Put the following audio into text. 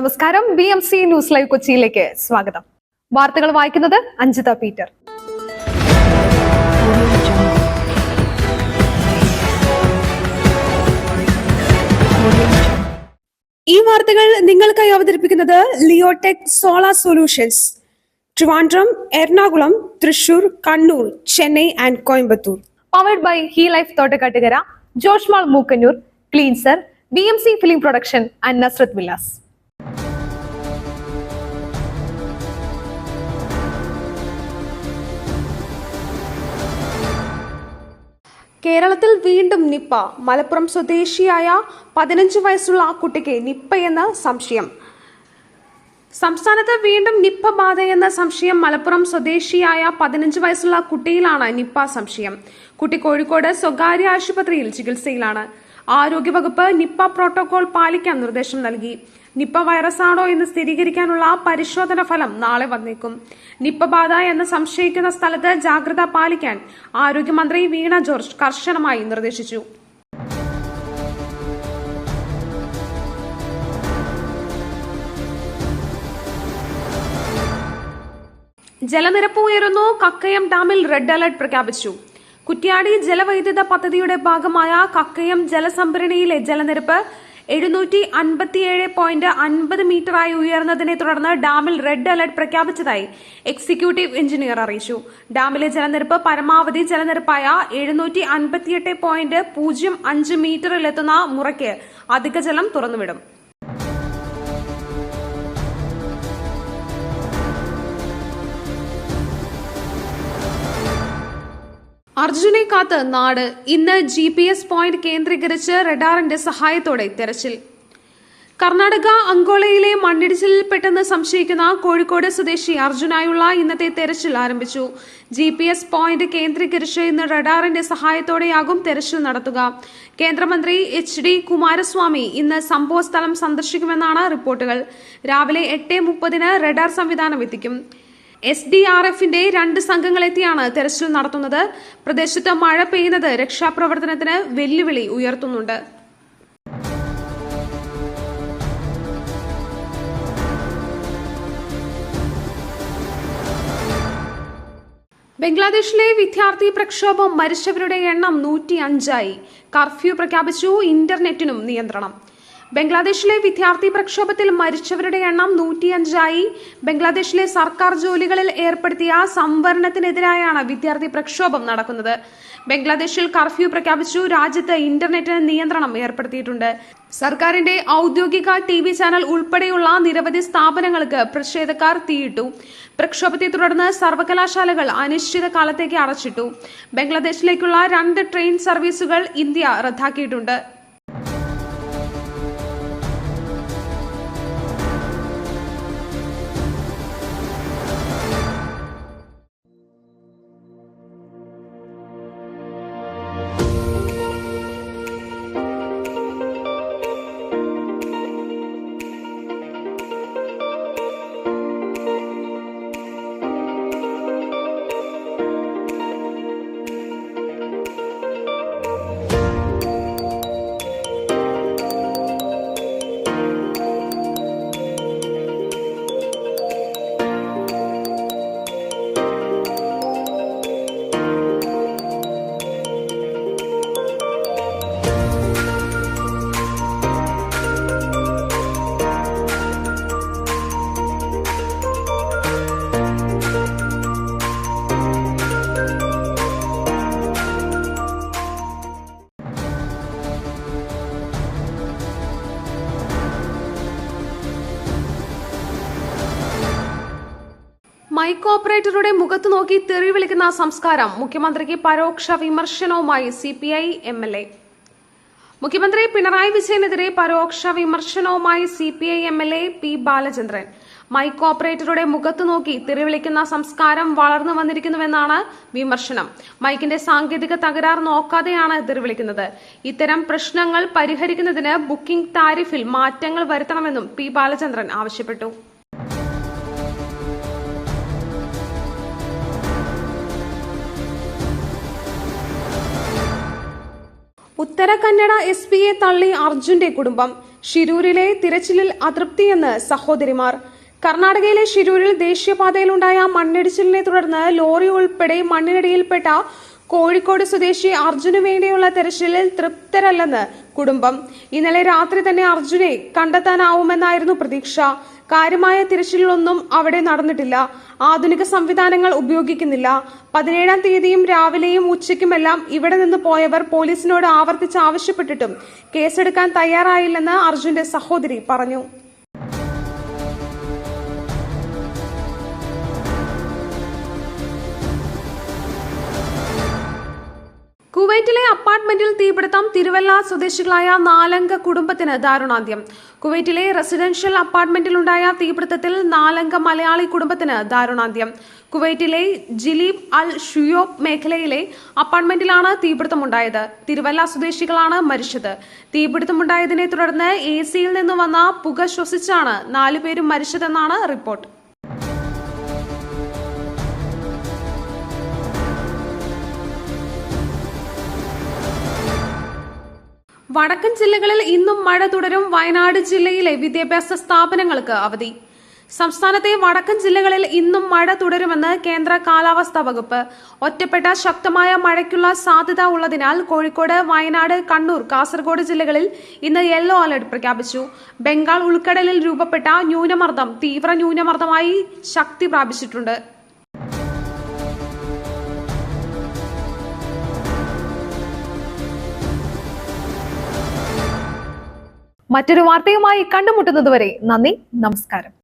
നമസ്കാരം. BMC news live കൊച്ചിയിലേക്ക് സ്വാഗതം. വാർത്തകൾ വായിക്കുന്നത് അഞ്ജിത പീറ്റർ. ഈ വാർത്തകൾ നിങ്ങൾക്കായി അവതരിപ്പിക്കുന്നത് Leotech solar solutions, Trivandrum, Ernakulam, Thrissur, Kannur, Chennai and Coimbatore. Powered by he life Thottakkattukara, Josh Mall Mookkannoor, Cleanser, BMC film production and Nazareth villas. കേരളത്തിൽ വീണ്ടും നിപ്പ. മലപ്പുറം സ്വദേശിയായ 15 വയസ്സുള്ള കുട്ടിക്ക് നിപ്പയെന്ന സംശയം. സംസ്ഥാനത്ത് വീണ്ടും നിപ്പ ബാധയെന്ന സംശയം. മലപ്പുറം സ്വദേശിയായ 15 വയസ്സുള്ള കുട്ടിയിലാണ് നിപ്പ സംശയം. കുട്ടി കോഴിക്കോട് സ്വകാര്യ ആശുപത്രിയിൽ ചികിത്സയിലാണ്. ആരോഗ്യവകുപ്പ് നിപ്പ പ്രോട്ടോകോൾ പാലിക്കാൻ നിർദ്ദേശം നൽകി. നിപ്പ വൈറസാണോ എന്ന് സ്ഥിരീകരിക്കാനുള്ള പരിശോധന ഫലം നാളെ വന്നേക്കും. നിപ്പ ബാധ എന്ന് സംശയിക്കുന്ന സ്ഥലത്ത് ജാഗ്രത പാലിക്കാൻ ആരോഗ്യമന്ത്രി വീണ ജോർജ് കർശനമായി നിർദ്ദേശിച്ചു. ജലനിരപ്പ് ഉയരുന്നു. കക്കയം ഡാമിൽ റെഡ് അലർട്ട് പ്രഖ്യാപിച്ചു. കുറ്റ്യാടി ജലവൈദ്യുത പദ്ധതിയുടെ ഭാഗമായ കക്കയം ജലസംഭരണിയിലെ ജലനിരപ്പ് 757.50 മീറ്ററായി ഉയർന്നതിനെ തുടർന്ന് ഡാമിൽ റെഡ് അലർട്ട് പ്രഖ്യാപിച്ചതായി എക്സിക്യൂട്ടീവ് എഞ്ചിനീയർ അറിയിച്ചു. ഡാമിലെ ജലനിരപ്പ് പരമാവധി ജലനിരപ്പായ 758.05 മീറ്ററിലെത്തുന്ന മുറയ്ക്ക് അധിക ജലം തുറന്നുവിടും. അർജുനെ കാത്ത് നാട്. ഇന്ന് GPS പോയിന്റ് കേന്ദ്രീകരിച്ച് റഡാറിന്റെ സഹായത്തോടെ തെരച്ചിൽ. കർണാടക അങ്കോളയിലെ മണ്ണിടിച്ചിലിൽപ്പെട്ടെന്ന് സംശയിക്കുന്ന കോഴിക്കോട് സ്വദേശി അർജുനായുള്ള ഇന്നത്തെ തെരച്ചിൽ ആരംഭിച്ചു. GPS പോയിന്റ് കേന്ദ്രീകരിച്ച് ഇന്ന് റഡാറിന്റെ സഹായത്തോടെയാകും തെരച്ചിൽ നടത്തുക. കേന്ദ്രമന്ത്രി HD കുമാരസ്വാമി ഇന്ന് സംഭവസ്ഥലം സന്ദർശിക്കുമെന്നാണ് റിപ്പോർട്ടുകൾ. രാവിലെ 8:30 റഡാർ സംവിധാനം എത്തിക്കും. SDRFന്റെ 2 സംഘങ്ങളെത്തിയാണ് തെരച്ചിൽ നടത്തുന്നത്. പ്രദേശത്ത് മഴ പെയ്യുന്നത് രക്ഷാപ്രവർത്തനത്തിന് വെല്ലുവിളി ഉയർത്തുന്നുണ്ട്. ബംഗ്ലാദേശിലെ വിദ്യാർത്ഥി പ്രക്ഷോഭം. മരിച്ചവരുടെ എണ്ണം 105ആയി. കർഫ്യൂ പ്രഖ്യാപിച്ചു. ഇന്റർനെറ്റിനും നിയന്ത്രണം. ബംഗ്ലാദേശിലെ വിദ്യാർത്ഥി പ്രക്ഷോഭത്തിൽ മരിച്ചവരുടെ എണ്ണം 105ആയി. ബംഗ്ലാദേശിലെ സർക്കാർ ജോലികളിൽ ഏർപ്പെടുത്തിയ സംവരണത്തിനെതിരായാണ് വിദ്യാർത്ഥി പ്രക്ഷോഭം നടക്കുന്നത്. ബംഗ്ലാദേശിൽ കർഫ്യൂ പ്രഖ്യാപിച്ചു. രാജ്യത്ത് ഇന്റർനെറ്റിന് നിയന്ത്രണം ഏർപ്പെടുത്തിയിട്ടുണ്ട്. സർക്കാരിന്റെ ഔദ്യോഗിക TV ചാനൽ ഉൾപ്പെടെയുള്ള നിരവധി സ്ഥാപനങ്ങൾക്ക് പ്രതിഷേധക്കാർ തീയിട്ടു. പ്രക്ഷോഭത്തെ തുടർന്ന് സർവകലാശാലകൾ അനിശ്ചിത കാലത്തേക്ക് അടച്ചിട്ടു. ബംഗ്ലാദേശിലേക്കുള്ള 2 ട്രെയിൻ സർവീസുകൾ ഇന്ത്യ റദ്ദാക്കിയിട്ടുണ്ട്. മൈക്ക് ഓപ്പറേറ്ററുടെ മുഖത്ത് നോക്കി തെറി വിളിക്കുന്ന സംസ്കാരം. മുഖ്യമന്ത്രിക്ക് പരോക്ഷ വിമർശനവുമായി CPI MLA. മുഖ്യമന്ത്രി പിണറായി വിജയനെതിരെ പരോക്ഷ വിമർശനവുമായി CPI MLA P Balachandran. Mike ഓപ്പറേറ്ററുടെ മുഖത്ത് നോക്കി തെറി വിളിക്കുന്ന സംസ്കാരം വളർന്നു വന്നിരിക്കുന്നുവെന്നാണ് വിമർശനം. മൈക്കിന്റെ സാങ്കേതിക തകരാർ നോക്കാതെയാണ് തെറി വിളിക്കുന്നത്. ഇത്തരം പ്രശ്നങ്ങൾ പരിഹരിക്കുന്നതിന് ബുക്കിംഗ് താരിഫിൽ മാറ്റങ്ങൾ വരുത്തണമെന്നും P ബാലചന്ദ്രൻ ആവശ്യപ്പെട്ടു. ഉത്തര കന്നഡ SP-യെ തള്ളി അർജുന്റെ കുടുംബം. ഷിരൂരിലെ തിരച്ചിലിൽ അതൃപ്തിയെന്ന് സഹോദരിമാർ. കർണാടകയിലെ ഷിരൂരിൽ ദേശീയപാതയിലുണ്ടായ മണ്ണിടിച്ചിലിനെ തുടർന്ന് ലോറി ഉൾപ്പെടെ മണ്ണിനടിയിൽപ്പെട്ട കോഴിക്കോട് സ്വദേശി അർജുനു വേണ്ടിയുള്ള തെരച്ചിലിൽ തൃപ്തരല്ലെന്ന് കുടുംബം. ഇന്നലെ രാത്രി തന്നെ അർജുനെ കണ്ടെത്താനാവുമെന്നായിരുന്നു പ്രതീക്ഷ. കാര്യമായ തിരച്ചിലൊന്നും അവിടെ നടന്നിട്ടില്ല. ആധുനിക സംവിധാനങ്ങൾ ഉപയോഗിക്കുന്നില്ല. 17-ാം തീയതിയും രാവിലെയും ഉച്ചയ്ക്കുമെല്ലാം ഇവിടെ നിന്ന് പോയവർ പോലീസിനോട് ആവർത്തിച്ച് ആവശ്യപ്പെട്ടിട്ടും കേസെടുക്കാൻ തയ്യാറായില്ലെന്ന് അർജുന്റെ സഹോദരി പറഞ്ഞു. കുവൈറ്റിലെ അപ്പാർട്ട്മെന്റിൽ തീപിടുത്തം. തിരുവല്ല സ്വദേശികളായ 4 അംഗ കുടുംബത്തിന് ദാരുണാന്ത്യം. കുവൈറ്റിലെ റെസിഡൻഷ്യൽ അപ്പാർട്ട്മെന്റിലുണ്ടായ തീപിടുത്തത്തിൽ 4 അംഗ മലയാളി കുടുംബത്തിന് ദാരുണാന്ത്യം. കുവൈറ്റിലെ ജിലീബ് അൽ ഷുയോബ് മേഖലയിലെ അപ്പാർട്ട്മെന്റിലാണ് തീപിടുത്തമുണ്ടായത്. തിരുവല്ല സ്വദേശികളാണ് മരിച്ചത്. തീപിടുത്തമുണ്ടായതിനെ തുടർന്ന് AC-യിൽ നിന്ന് വന്ന പുക ശ്വസിച്ചാണ് 4 പേരും മരിച്ചതെന്നാണ് റിപ്പോർട്ട്. വടക്കൻ ജില്ലകളിൽ ഇന്നും മഴ തുടരും. വയനാട് ജില്ലയിലെ വിദ്യാഭ്യാസ സ്ഥാപനങ്ങൾക്ക് അവധി. സംസ്ഥാനത്തെ വടക്കൻ ജില്ലകളിൽ ഇന്നും മഴ തുടരുമെന്ന് കേന്ദ്ര കാലാവസ്ഥാ വകുപ്പ്. ഒറ്റപ്പെട്ട ശക്തമായ മഴയ്ക്കുള്ള സാധ്യത ഉള്ളതിനാൽ കോഴിക്കോട്, വയനാട്, കണ്ണൂർ, കാസർഗോഡ് ജില്ലകളിൽ ഇന്ന് യെല്ലോ അലർട്ട് പ്രഖ്യാപിച്ചു. ബംഗാൾ ഉൾക്കടലിൽ രൂപപ്പെട്ട ന്യൂനമർദ്ദം തീവ്ര ന്യൂനമർദ്ദമായി ശക്തി പ്രാപിച്ചിട്ടുണ്ട്. മറ്റൊരു വാർത്തയുമായി കണ്ടുമുട്ടുന്നതുവരെ നന്ദി, നമസ്കാരം.